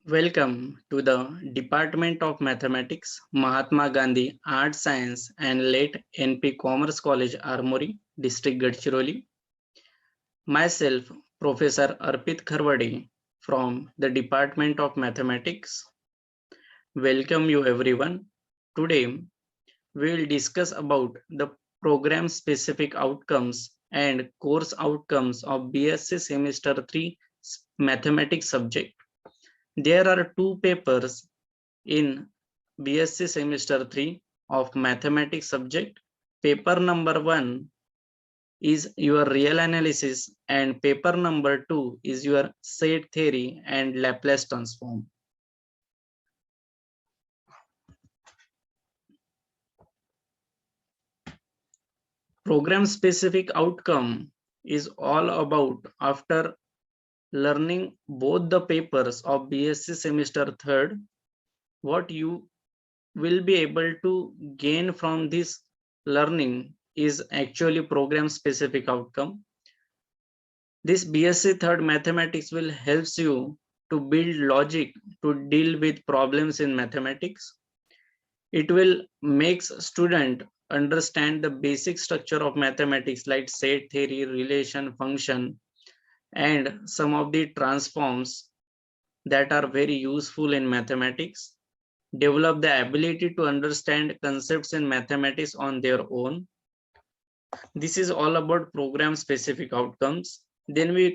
Welcome to the Department of Mathematics, Mahatma Gandhi Art Science and late NP Commerce College Armori, District Gadchiroli. Myself, Professor Arpit Kharwade from the Department of Mathematics. Welcome you everyone. Today, we will discuss about the program specific outcomes and course outcomes of BSc Semester 3 Mathematics subject. There are two papers in BSc Semester 3 of Mathematics subject. Paper number 1 is your real analysis and paper number 2 is your set theory and Laplace transform. Program specific outcome is all about after learning both the papers of BSc Semester 3rd, what you will be able to gain from this learning is actually program specific outcome. This BSc 3rd mathematics will helps you to build logic to deal with problems in mathematics. It will makes student understand the basic structure of mathematics like set theory, relation, function, and some of the transforms that are very useful in mathematics. Develop the ability to understand concepts in mathematics on their own. This is all about program specific outcomes. Then will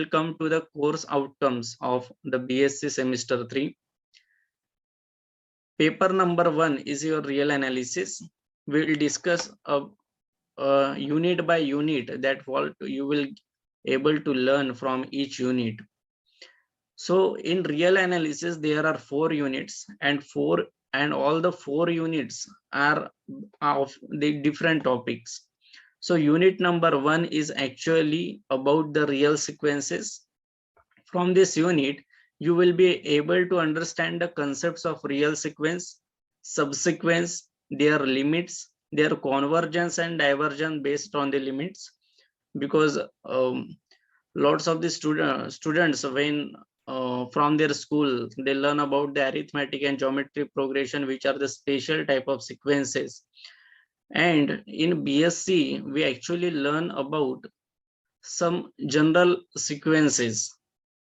come to the course outcomes of the BSc Semester 3. Paper number 1 is your real analysis. We will discuss unit by unit that what you will able to learn from each unit. So in real analysis, there are 4 units and all the 4 units are of the different topics. So unit number 1 is actually about the real sequences. From this unit, you will be able to understand the concepts of real sequence, subsequence, their limits, their convergence and divergence based on the limits. Because lots of the students when from their school, they learn about the arithmetic and geometry progression, which are the special type of sequences. And in BSc, we actually learn about some general sequences.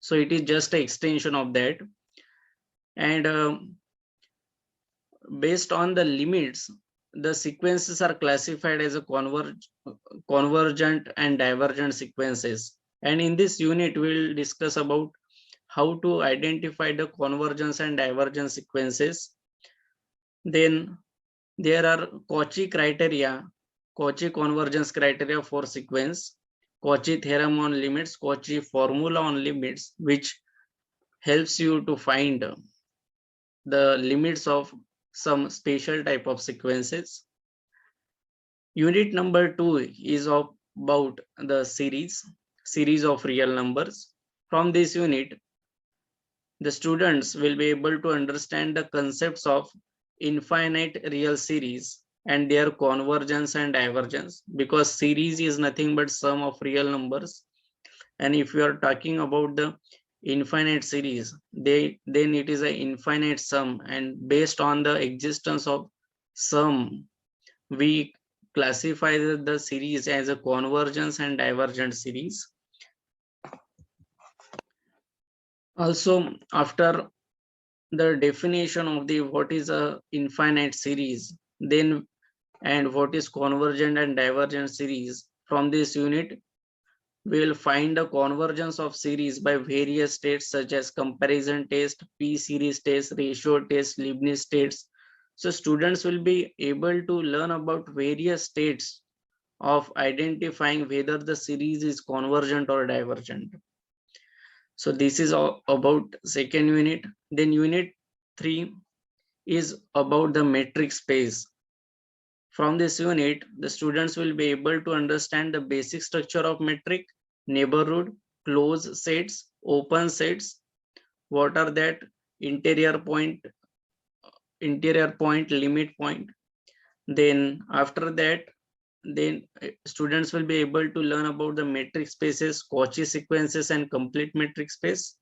So it is just an extension of that. And based on the limits, the sequences are classified as a convergent and divergent sequences. And in this unit, we'll discuss about how to identify the convergence and divergence sequences. Then there are Cauchy criteria, Cauchy convergence criteria for sequence, Cauchy theorem on limits, Cauchy formula on limits, which helps you to find the limits of some special type of sequences. Unit number 2 is about the series of real numbers. From this unit, the students will be able to understand the concepts of infinite real series and their convergence and divergence, because series is nothing but sum of real numbers. And if you are talking about the infinite series, then it is an infinite sum, and based on the existence of sum, we classify the series as a convergence and divergent series. Also, after the definition of the what is a infinite series, then and what is convergent and divergent series, from this unit we will find the convergence of series by various states such as comparison test, p series test, ratio test, Leibniz tests. So students will be able to learn about various states of identifying whether the series is convergent or divergent. So this is all about second unit. Then unit 3 is about the metric space. From this unit, the students will be able to understand the basic structure of metric, neighborhood, closed sets, open sets, what are that, interior point, limit point. Then after that, then students will be able to learn about the metric spaces, Cauchy sequences and complete metric space.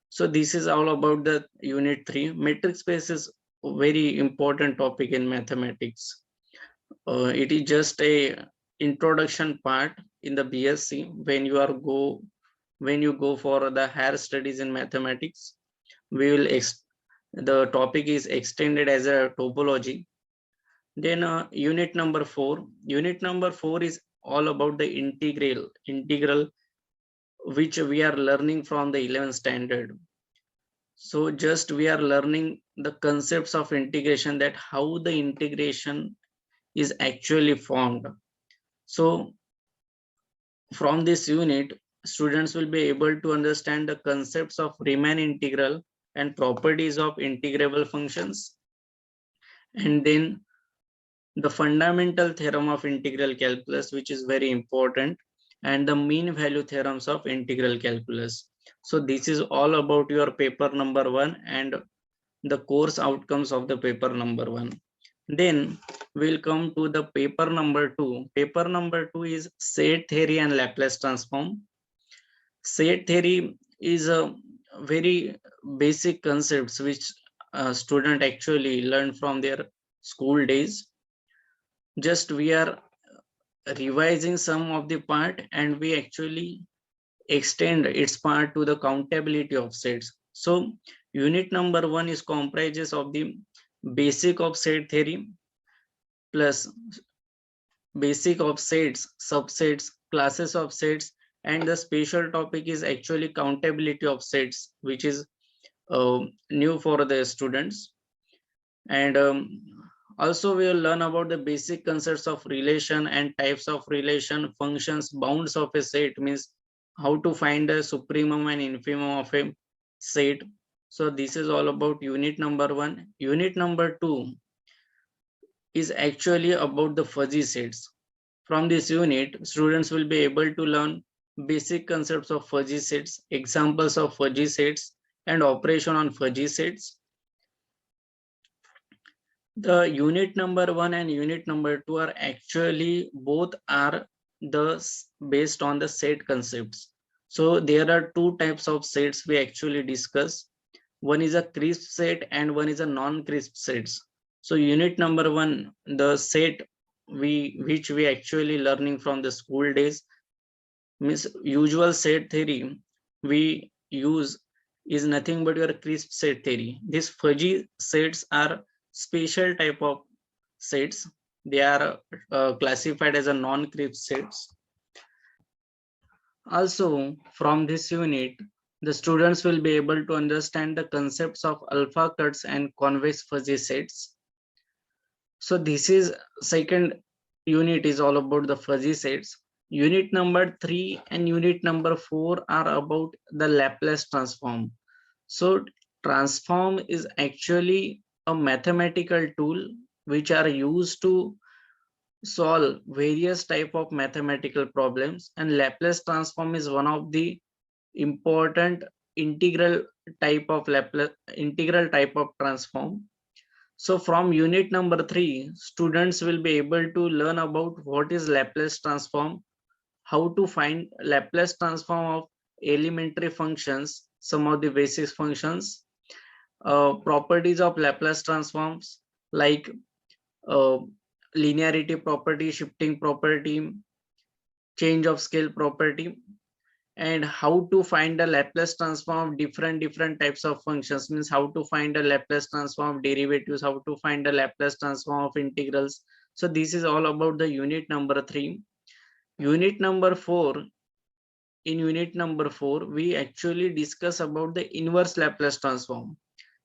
So this is all about the unit 3. Metric space is a very important topic in mathematics. It is just a introduction part in the BSc. When you go for the higher studies in mathematics, we will the topic is extended as a topology. Then unit number 4. Unit number 4 is all about the integral which we are learning from the 11th standard. So just we are learning the concepts of integration, that how the integration is actually formed. So from this unit, students will be able to understand the concepts of Riemann integral and properties of integrable functions, and then the fundamental theorem of integral calculus, which is very important, and the mean value theorems of integral calculus. So this is all about your paper number 1 and the course outcomes of the paper number 1. Then we'll come to the paper number 2. Paper number 2 is set theory and Laplace transform. Set theory is a very basic concepts which student actually learn from their school days. Just we are revising some of the part, and we actually extend its part to the countability of sets. So unit number 1 is comprises of the basic of set theory plus basic of sets, subsets, classes of sets, and the special topic is actually countability of sets, which is new for the students. And also we will learn about the basic concepts of relation and types of relation, functions, bounds of a set, means how to find the supremum and infimum of a set. So this is all about unit number 1. Unit number 2 is actually about the fuzzy sets. From this unit, students will be able to learn basic concepts of fuzzy sets, examples of fuzzy sets, and operation on fuzzy sets. The unit number 1 and unit number 2 are actually both are based on the set concepts. So there are two types of sets we actually discuss. One is a crisp set and one is a non-crisp sets. So unit number 1, the set which we actually learning from the school days, means usual set theory we use is nothing but your crisp set theory. These fuzzy sets are special type of sets. They are classified as a non-crisp sets. Also, from this unit, the students will be able to understand the concepts of alpha cuts and convex fuzzy sets. So this is second unit is all about the fuzzy sets. Unit number 3 and unit number 4 are about the Laplace transform. So transform is actually a mathematical tool which are used to solve various type of mathematical problems, and Laplace transform is one of the important integral type of transform. So from unit number 3, students will be able to learn about what is Laplace transform, how to find Laplace transform of elementary functions, some of the basic functions, properties of Laplace transforms like linearity property, shifting property, change of scale property, and how to find a Laplace transform of different types of functions, means how to find a Laplace transform of derivatives, how to find a Laplace transform of integrals. So this is all about the unit number 3. Unit number 4, in unit number 4 we actually discuss about the inverse Laplace transform.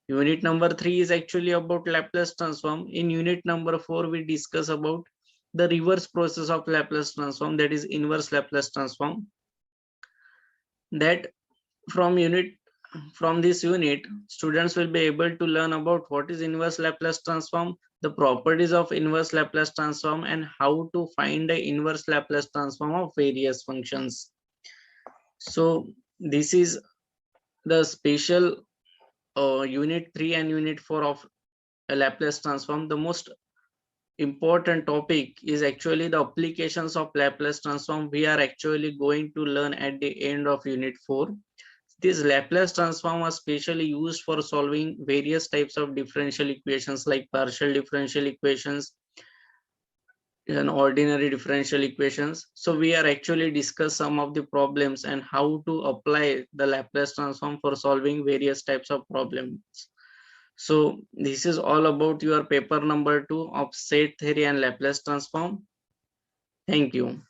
Unit number 3 is actually about Laplace transform. In unit number 4 we discuss about the reverse process of Laplace transform, that is inverse Laplace transform. That from this unit, students will be able to learn about what is inverse Laplace transform, the properties of inverse Laplace transform, and how to find the inverse Laplace transform of various functions. So this is the special unit 3 and unit 4 of a Laplace transform. The most important topic is actually the applications of Laplace transform we are actually going to learn at the end of unit 4. These Laplace transform are specially used for solving various types of differential equations like partial differential equations and ordinary differential equations. So we are actually discuss some of the problems and how to apply the Laplace transform for solving various types of problems. So this is all about your paper number 2 of set theory and Laplace transform. Thank you.